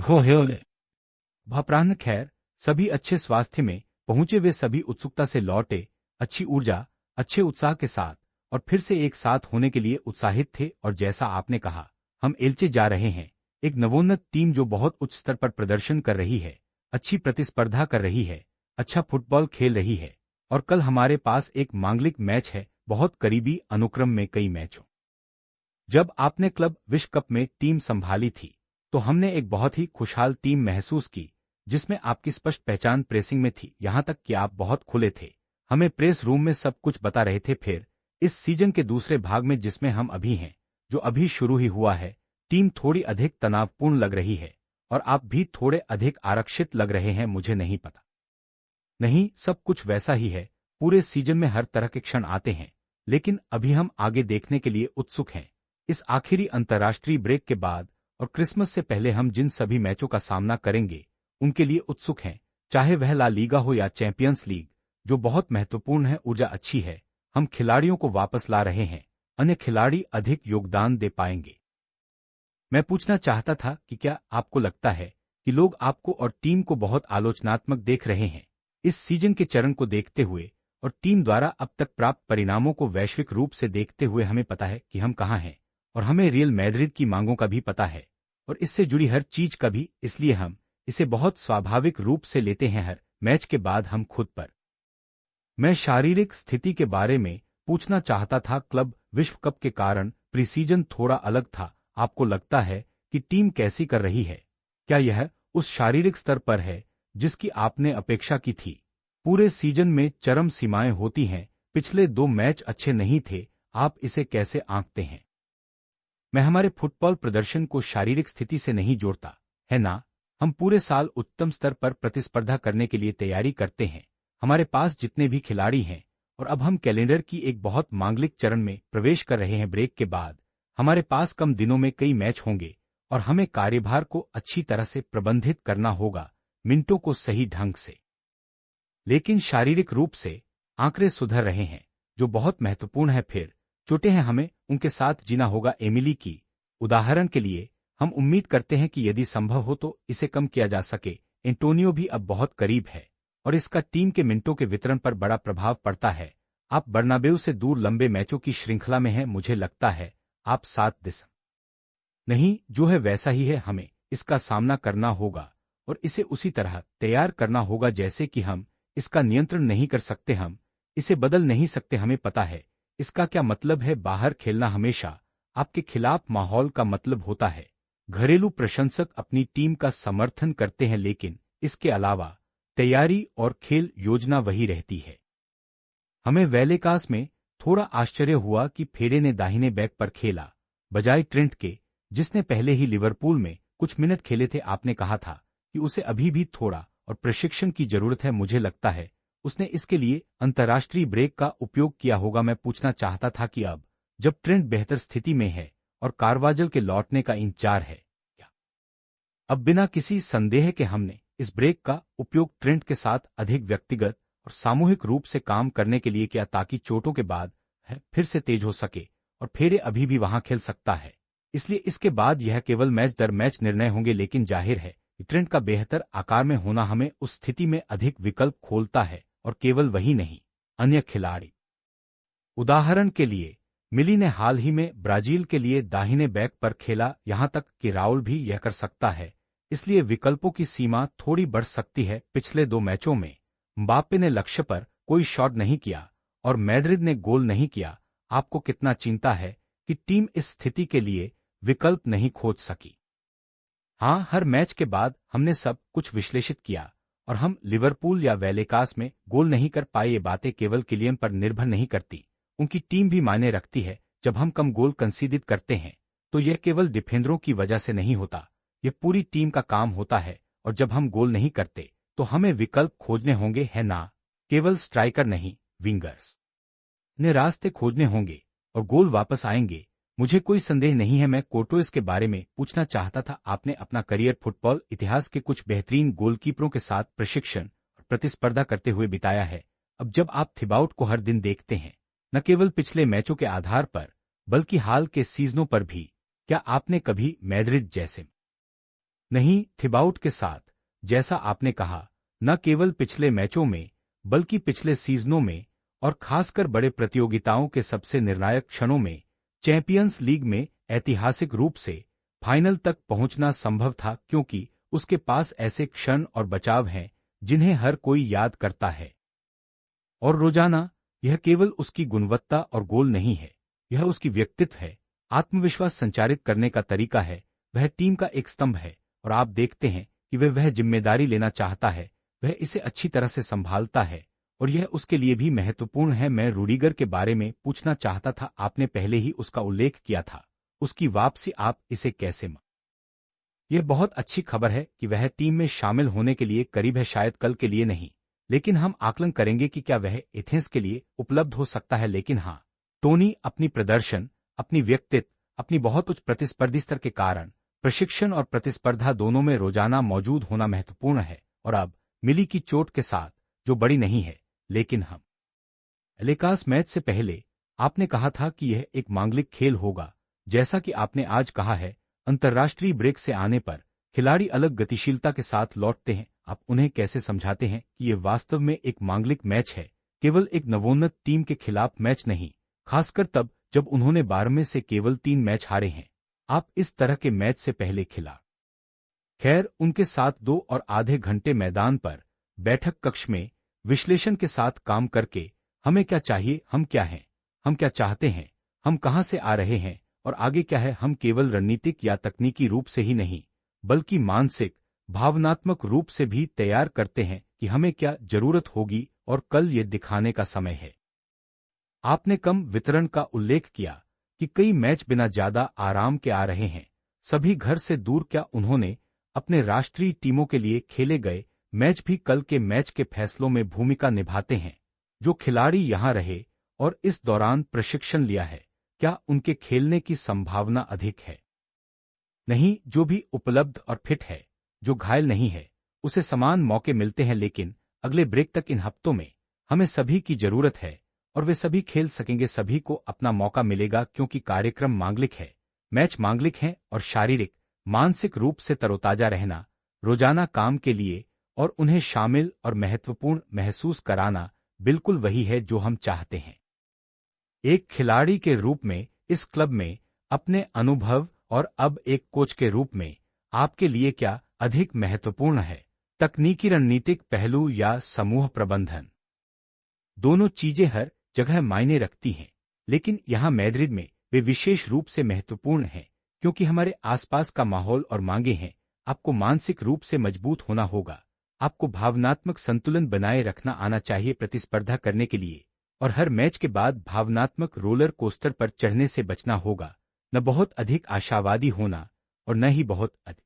हो भपराह्न खैर, सभी अच्छे स्वास्थ्य में पहुंचे, वे सभी उत्सुकता से लौटे, अच्छी ऊर्जा, अच्छे उत्साह के साथ, और फिर से एक साथ होने के लिए उत्साहित थे। और जैसा आपने कहा, हम एल्चे जा रहे हैं, एक नवोन्नत टीम जो बहुत उच्च स्तर पर प्रदर्शन कर रही है, अच्छी प्रतिस्पर्धा कर रही है, अच्छा फुटबॉल खेल रही है। और कल हमारे पास एक मांगलिक मैच है, बहुत करीबी अनुक्रम में कई मैचों। जब आपने क्लब विश्व कप में टीम संभाली थी, तो हमने एक बहुत ही खुशहाल टीम महसूस की, जिसमें आपकी स्पष्ट पहचान प्रेसिंग में थी, यहां तक कि आप बहुत खुले थे, हमें प्रेस रूम में सब कुछ बता रहे थे। फिर इस सीजन के दूसरे भाग में, जिसमें हम अभी हैं, जो अभी शुरू ही हुआ है, टीम थोड़ी अधिक तनावपूर्ण लग रही है, और आप भी थोड़े अधिक आरक्षित लग रहे हैं। मुझे नहीं पता, नहीं, सब कुछ वैसा ही है। पूरे सीजन में हर तरह के क्षण आते हैं, लेकिन अभी हम आगे देखने के लिए उत्सुक हैं। इस आखिरी अंतर्राष्ट्रीय ब्रेक के बाद और क्रिसमस से पहले हम जिन सभी मैचों का सामना करेंगे, उनके लिए उत्सुक हैं, चाहे वह ला लीगा हो या चैंपियंस लीग, जो बहुत महत्वपूर्ण है। ऊर्जा अच्छी है, हम खिलाड़ियों को वापस ला रहे हैं, अन्य खिलाड़ी अधिक योगदान दे पाएंगे। मैं पूछना चाहता था कि क्या आपको लगता है कि लोग आपको और टीम को बहुत आलोचनात्मक देख रहे हैं इस सीजन के चरण को देखते हुए, और टीम द्वारा अब तक प्राप्त परिणामों को वैश्विक रूप से देखते हुए? हमें पता है कि हम कहाँ हैं, और हमें रियल मैड्रिड की मांगों का भी पता है, और इससे जुड़ी हर चीज का भी, इसलिए हम इसे बहुत स्वाभाविक रूप से लेते हैं। हर मैच के बाद हम खुद पर। मैं शारीरिक स्थिति के बारे में पूछना चाहता था। क्लब विश्व कप के कारण प्रीसीजन थोड़ा अलग था। आपको लगता है कि टीम कैसी कर रही है? क्या यह उस शारीरिक स्तर पर है जिसकी आपने अपेक्षा की थी? पूरे सीजन में चरम सीमाएं होती हैं, पिछले 2 मैच अच्छे नहीं थे, आप इसे कैसे आंकते हैं? मैं हमारे फुटबॉल प्रदर्शन को शारीरिक स्थिति से नहीं जोड़ता, है ना? हम पूरे साल उत्तम स्तर पर प्रतिस्पर्धा करने के लिए तैयारी करते हैं, हमारे पास जितने भी खिलाड़ी हैं, और अब हम कैलेंडर की एक बहुत मांगलिक चरण में प्रवेश कर रहे हैं। ब्रेक के बाद हमारे पास कम दिनों में कई मैच होंगे, और हमें कार्यभार को अच्छी तरह से प्रबंधित करना होगा, मिनटों को सही ढंग से। लेकिन शारीरिक रूप से आंकड़े सुधर रहे हैं, जो बहुत महत्वपूर्ण है। फिर चोटें हैं, हमें उनके साथ जीना होगा। एमिली की उदाहरण के लिए, हम उम्मीद करते हैं कि यदि संभव हो तो इसे कम किया जा सके। एंटोनियो भी अब बहुत करीब है, और इसका टीम के मिनटों के वितरण पर बड़ा प्रभाव पड़ता है। आप बर्नाबेउ से दूर लंबे मैचों की श्रृंखला में हैं, मुझे लगता है आप 7 दिसंबर नहीं, जो है वैसा ही है। हमें इसका सामना करना होगा, और इसे उसी तरह तैयार करना होगा जैसे कि हम इसका नियंत्रण नहीं कर सकते, हम इसे बदल नहीं सकते। हमें पता है इसका क्या मतलब है। बाहर खेलना हमेशा आपके खिलाफ माहौल का मतलब होता है। घरेलू प्रशंसक अपनी टीम का समर्थन करते हैं, लेकिन इसके अलावा तैयारी और खेल योजना वही रहती है। हमें वेलेकास में थोड़ा आश्चर्य हुआ कि फेरे ने दाहिने बैक पर खेला, बजाय ट्रेंट के, जिसने पहले ही लिवरपूल में कुछ मिनट खेले थे। आपने कहा था कि उसे अभी भी थोड़ा और प्रशिक्षण की जरूरत है। मुझे लगता है उसने इसके लिए अंतर्राष्ट्रीय ब्रेक का उपयोग किया होगा। मैं पूछना चाहता था कि अब जब ट्रेंट बेहतर स्थिति में है और कारवाजल के लौटने का इंतजार है, क्या अब बिना किसी संदेह के हमने इस ब्रेक का उपयोग ट्रेंट के साथ अधिक व्यक्तिगत और सामूहिक रूप से काम करने के लिए किया, ताकि चोटों के बाद है फिर से तेज हो सके और फेरे अभी भी वहां खेल सकता है? इसलिए इसके बाद यह केवल मैच दर मैच निर्णय होंगे, लेकिन जाहिर है ट्रेंट का बेहतर आकार में होना हमें उस स्थिति में अधिक विकल्प खोलता है, और केवल वही नहीं, अन्य खिलाड़ी। उदाहरण के लिए, मिली ने हाल ही में ब्राजील के लिए दाहिने बैक पर खेला, यहां तक कि राउल भी यह कर सकता है, इसलिए विकल्पों की सीमा थोड़ी बढ़ सकती है। पिछले 2 मैचों में म्बाप्पे ने लक्ष्य पर कोई शॉट नहीं किया और मैड्रिड ने गोल नहीं किया। आपको कितना चिंता है कि टीम इस स्थिति के लिए विकल्प नहीं खोज सकी? हाँ, हर मैच के बाद हमने सब कुछ विश्लेषित किया, और हम लिवरपूल या वेलेकास में गोल नहीं कर पाए। ये बातें केवल किलियन पर निर्भर नहीं करती, उनकी टीम भी मायने रखती है। जब हम कम गोल कंसीडित करते हैं, तो यह केवल डिफेंडरों की वजह से नहीं होता, यह पूरी टीम का काम होता है। और जब हम गोल नहीं करते, तो हमें विकल्प खोजने होंगे, है ना? केवल स्ट्राइकर नहीं, विंगर्स ने रास्ते खोजने होंगे, और गोल वापस आएंगे। मुझे कोई संदेह नहीं है। मैं कोर्टोइस के बारे में पूछना चाहता था। आपने अपना करियर फुटबॉल इतिहास के कुछ बेहतरीन गोलकीपरों के साथ प्रशिक्षण और प्रतिस्पर्धा करते हुए बिताया है। अब जब आप थिबाउट को हर दिन देखते हैं, न केवल पिछले मैचों के आधार पर बल्कि हाल के सीजनों पर भी, क्या आपने कभी मैड्रिड जैसे नहीं, थिबाउट के साथ, जैसा आपने कहा, न केवल पिछले मैचों में बल्कि पिछले सीजनों में और खासकर बड़े प्रतियोगिताओं के सबसे निर्णायक क्षणों में चैंपियंस लीग में ऐतिहासिक रूप से फाइनल तक पहुंचना संभव था क्योंकि उसके पास ऐसे क्षण और बचाव हैं जिन्हें हर कोई याद करता है। और रोजाना, यह केवल उसकी गुणवत्ता और गोल नहीं है, यह उसकी व्यक्तित्व है, आत्मविश्वास संचारित करने का तरीका है, वह टीम का एक स्तंभ है और आप देखते हैं कि वह जिम्मेदारी लेना चाहता है, वह इसे अच्छी तरह से संभालता है और यह उसके लिए भी महत्वपूर्ण है। मैं रूडिगर के बारे में पूछना चाहता था, आपने पहले ही उसका उल्लेख किया था, उसकी वापसी, आप इसे कैसे यह बहुत अच्छी खबर है कि वह टीम में शामिल होने के लिए करीब है, शायद कल के लिए नहीं, लेकिन हम आकलन करेंगे कि क्या वह एथेंस के लिए उपलब्ध हो सकता है। लेकिन हाँ, टोनी अपनी प्रदर्शन, अपनी व्यक्तित्व, अपनी बहुत उच्च प्रतिस्पर्धी स्तर के कारण प्रशिक्षण और प्रतिस्पर्धा दोनों में रोजाना मौजूद होना महत्वपूर्ण है। और अब मिली की चोट के साथ, जो बड़ी नहीं है, लेकिन हम लेकास मैच से पहले आपने कहा था कि यह एक मांगलिक खेल होगा। जैसा कि आपने आज कहा है, अंतर्राष्ट्रीय ब्रेक से आने पर खिलाड़ी अलग गतिशीलता के साथ लौटते हैं। आप उन्हें कैसे समझाते हैं कि यह वास्तव में एक मांगलिक मैच है, केवल एक नवोन्नत टीम के खिलाफ मैच नहीं, खासकर तब जब उन्होंने 12 में से केवल 3 मैच हारे हैं। आप इस तरह के मैच से पहले खिला खैर, उनके साथ 2.5 घंटे मैदान पर बैठक कक्ष में विश्लेषण के साथ काम करके हमें क्या चाहिए, हम क्या हैं, हम क्या चाहते हैं, हम कहां से आ रहे हैं और आगे क्या है, हम केवल रणनीतिक या तकनीकी रूप से ही नहीं बल्कि मानसिक, भावनात्मक रूप से भी तैयार करते हैं कि हमें क्या जरूरत होगी और कल ये दिखाने का समय है। आपने कम वितरण का उल्लेख किया कि कई मैच बिना ज्यादा आराम के आ रहे हैं, सभी घर से दूर। क्या उन्होंने अपने राष्ट्रीय टीमों के लिए खेले गए मैच भी कल के मैच के फैसलों में भूमिका निभाते हैं? जो खिलाड़ी यहां रहे और इस दौरान प्रशिक्षण लिया है, क्या उनके खेलने की संभावना अधिक है? नहीं, जो भी उपलब्ध और फिट है, जो घायल नहीं है, उसे समान मौके मिलते हैं। लेकिन अगले ब्रेक तक, इन हफ्तों में, हमें सभी की जरूरत है और वे सभी खेल सकेंगे, सभी को अपना मौका मिलेगा क्योंकि कार्यक्रम मांगलिक है, मैच मांगलिक हैं और शारीरिक, मानसिक रूप से तरोताजा रहना, रोजाना काम के लिए और उन्हें शामिल और महत्वपूर्ण महसूस कराना बिल्कुल वही है जो हम चाहते हैं। एक खिलाड़ी के रूप में इस क्लब में अपने अनुभव और अब एक कोच के रूप में आपके लिए क्या अधिक महत्वपूर्ण है, तकनीकी रणनीतिक पहलू या समूह प्रबंधन? दोनों चीजें हर जगह मायने रखती हैं, लेकिन यहां मैड्रिड में वे विशेष रूप से महत्वपूर्ण हैं क्योंकि हमारे आसपास का माहौल और मांगे हैं। आपको मानसिक रूप से मजबूत होना होगा, आपको भावनात्मक संतुलन बनाए रखना आना चाहिए प्रतिस्पर्धा करने के लिए, और हर मैच के बाद भावनात्मक रोलर कोस्टर पर चढ़ने से बचना होगा, न बहुत अधिक आशावादी होना और न ही बहुत अधिक